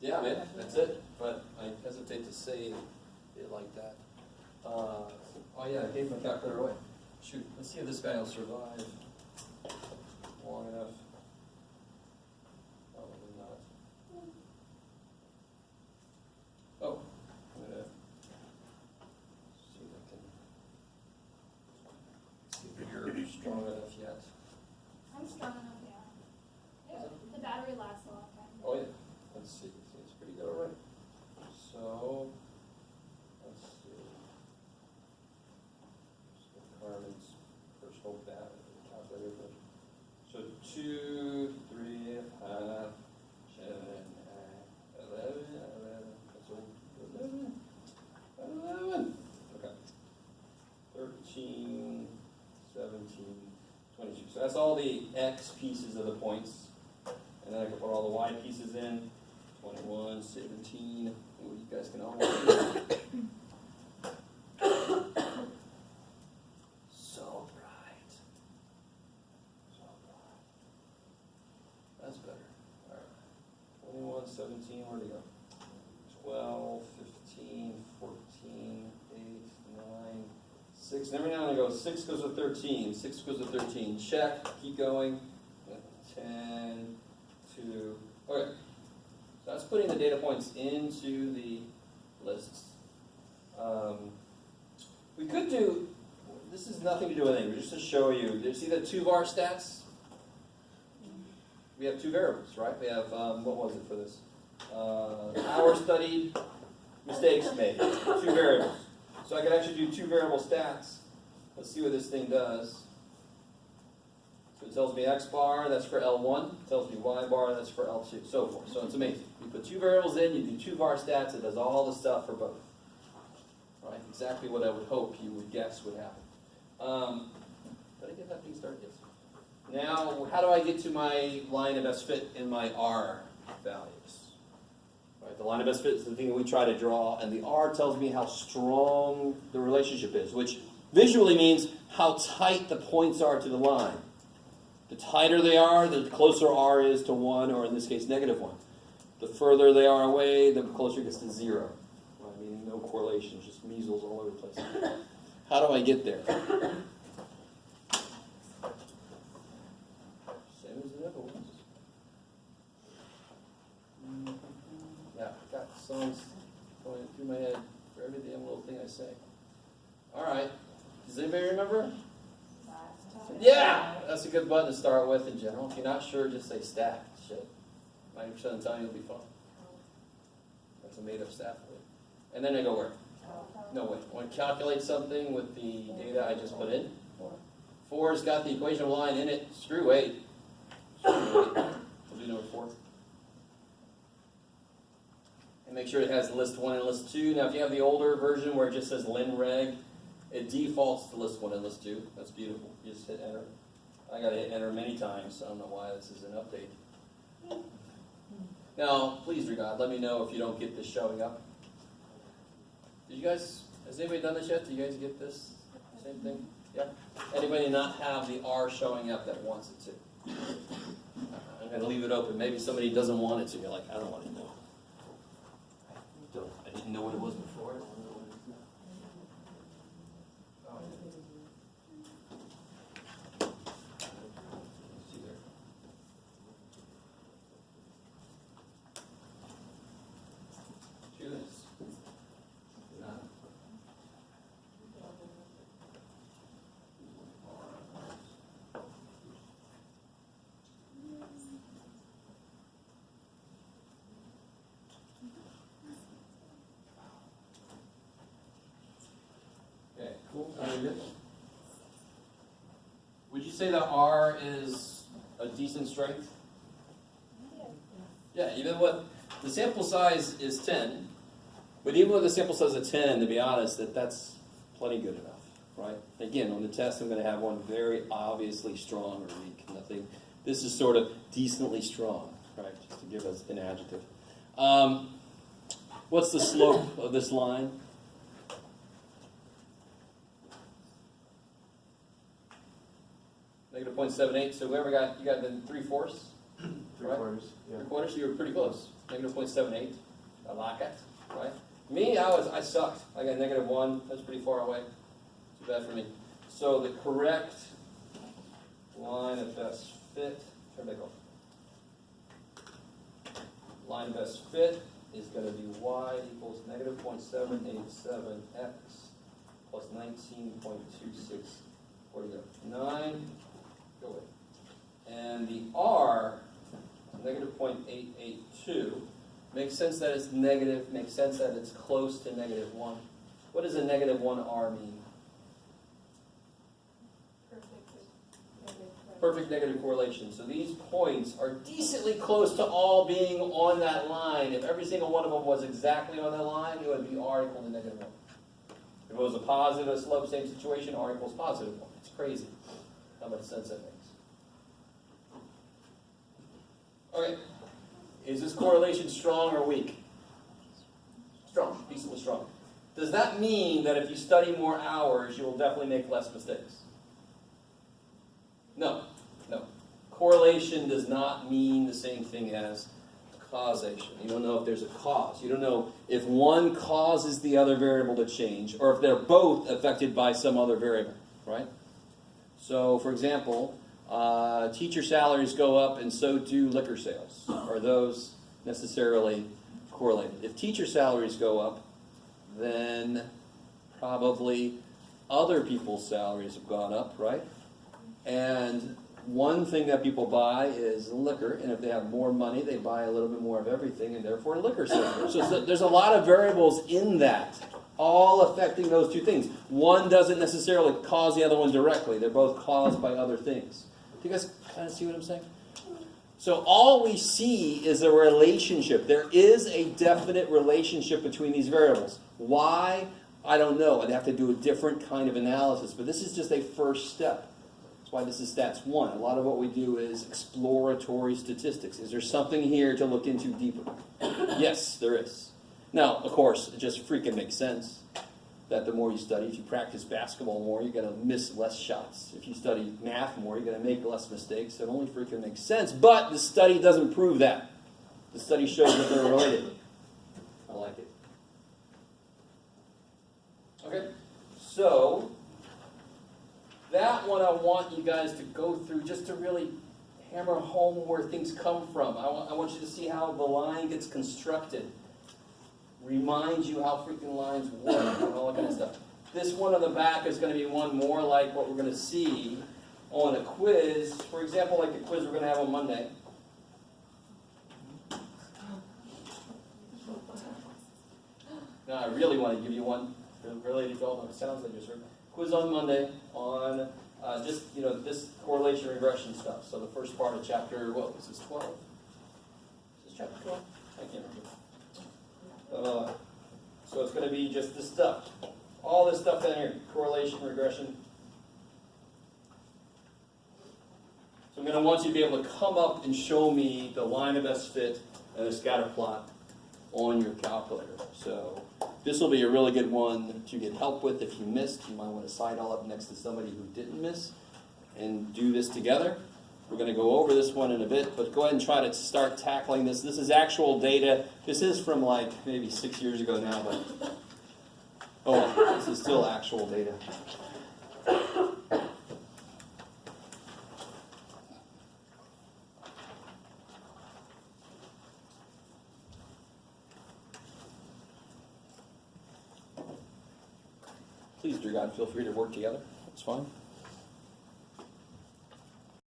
Yeah, man, that's it. But I hesitate to say it like that. Oh yeah, I gave my calculator away. Shoot, let's see if this guy will survive long enough. Probably not. Oh, I'm gonna see if you're strong enough yet. I'm strong enough, yeah. The battery lasts a long time. Oh yeah, let's see. Seems pretty good already. So, let's see. Carmen's personal battery calculator. So 2, 3, 5, 7, 8, 11, 11. So 11. Okay. 13, 17, 22. So that's all the X pieces of the points. And then I can put all the Y pieces in. 21, 17. Ooh, you guys can all So bright. So bright. That's better. All right. 21, 17, where'd it go? 12, 15, 14, 8, 9, 6. And every now and then I go, 6 goes with 13. 6 goes with 13. Check. Keep going. 10, 2. Okay. So that's putting the data points into the lists. We could do, this is nothing to do with anything, just to show you. Do you see the 2var stats? We have 2 variables, right? We have, what was it for this? Hours studied, mistakes made. 2 variables. So I could actually do 2 variable stats. Let's see what this thing does. So it tells me X bar, that's for L1. It tells me Y bar, that's for L2, so forth. So it's amazing. You put 2 variables in, you do 2 var stats, it does all the stuff for both. Right? Exactly what I would hope you would guess would happen. Did I get that thing started? Yes. Now, how do I get to my line of best fit in my R values? Right, the line of best fit is the thing that we try to draw, and the R tells me how strong the relationship is, which visually means how tight the points are to the line. The tighter they are, the closer R is to 1, or in this case, -1. The further they are away, the closer it gets to 0. Right? Meaning no correlation, just measles all over the place. How do I get there? Same as the other ones. Yeah, I've got songs going through my head for every damn little thing I say. All right. Does anybody remember? Yeah, that's a good button to start with in general. If you're not sure, just say stat. Shit. 90% of the time you'll be fine. That's a made-up stat for you. And then I go where? No, wait. I want to calculate something with the data I just put in. 4's got the equation of line in it. Screw 8. We'll do number 4. And make sure it has list 1 and list 2. Now, if you have the older version where it just says linreg, it defaults to list 1 and list 2. That's beautiful. You just hit enter. I got to hit enter many times, so I don't know why this is an update. Now, please, dear God, let me know if you don't get this showing up. Did you guys, has anybody done this yet? Do you guys get this same thing? Yeah? Anybody not have the R showing up that wants it to? I'm going to leave it open. Maybe somebody doesn't want it to. You're like, I don't want to know. I didn't know what it was before. I don't know what it is now. See there. Do this. No. Okay, cool. Sounding good? Would you say that R is a decent strength? Yeah, even with the sample size is 10, but even with the sample size of 10, to be honest, that's plenty good enough, right? Again, on the test, I'm going to have one very obviously strong or weak. Nothing. This is sort of decently strong, right? Just to give us an adjective. What's the slope of this line? -0.78. So whoever got, you got the 3/4? right? Yeah. 3/4, so you were pretty close. -0.78. I like it, right? Me, I sucked. I got -1. That's pretty far away. Too bad for me. So the correct line of best fit, turn back off. Line of best fit is going to be y equals -0.787x plus 19.26. Where do you go? 9. Go away. And the r, -0.882. Makes sense that it's negative. Makes sense that it's close to -1. What does a -1r mean? Perfect negative correlation. So these points are decently close to all being on that line. If every single one of them was exactly on that line, it would be r equal to -1. If it was a positive slope, same situation, r equals +1. It's crazy how much sense that makes. Okay. Is this correlation strong or weak? Strong, decently strong. Does that mean that if you study more hours, you will definitely make less mistakes? No. Correlation does not mean the same thing as causation. You don't know if there's a cause. You don't know if one causes the other variable to change, or if they're both affected by some other variable, right? So, for example, teacher salaries go up and so do liquor sales. Are those necessarily correlated? If teacher salaries go up, then probably other people's salaries have gone up, right? And one thing that people buy is liquor, and if they have more money, they buy a little bit more of everything, and therefore liquor sales. So there's a lot of variables in that, all affecting those two things. One doesn't necessarily cause the other one directly. They're both caused by other things. Do you guys kind of see what I'm saying? So all we see is a relationship. There is a definite relationship between these variables. Why? I don't know. I'd have to do a different kind of analysis, but this is just a first step. That's why this is Stats 1. A lot of what we do is exploratory statistics. Is there something here to look into deeper? Yes, there is. Now, of course, it just freaking makes sense that the more you study, if you practice basketball more, you're going to miss less shots. If you study math more, you're going to make less mistakes. It only freaking makes sense. But the study doesn't prove that. The study shows that they're related. I like it. Okay, so that one I want you guys to go through just to really hammer home where things come from. I want you to see how the line gets constructed. Reminds you how freaking lines work and all that kind of stuff. This one on the back is going to be one more like what we're going to see on a quiz. For example, like the quiz we're going to have on Monday. Now I really want to give you one related to all the sounds I just heard. Quiz on Monday on just, this correlation regression stuff. So the first part of chapter, what was this, 12? Is this chapter 12? I can't remember. So it's going to be just this stuff. All this stuff down here. Correlation, regression. So I'm going to want you to be able to come up and show me the line of best fit and a scatter plot on your calculator. So this will be a really good one to get help with. If you missed, you might want to sidle up next to somebody who didn't miss and do this together. We're going to go over this one in a bit, but go ahead and try to start tackling this. This is actual data. This is from like maybe 6 years ago now, but this is still actual data. Please, dear God, feel free to work together. It's fine.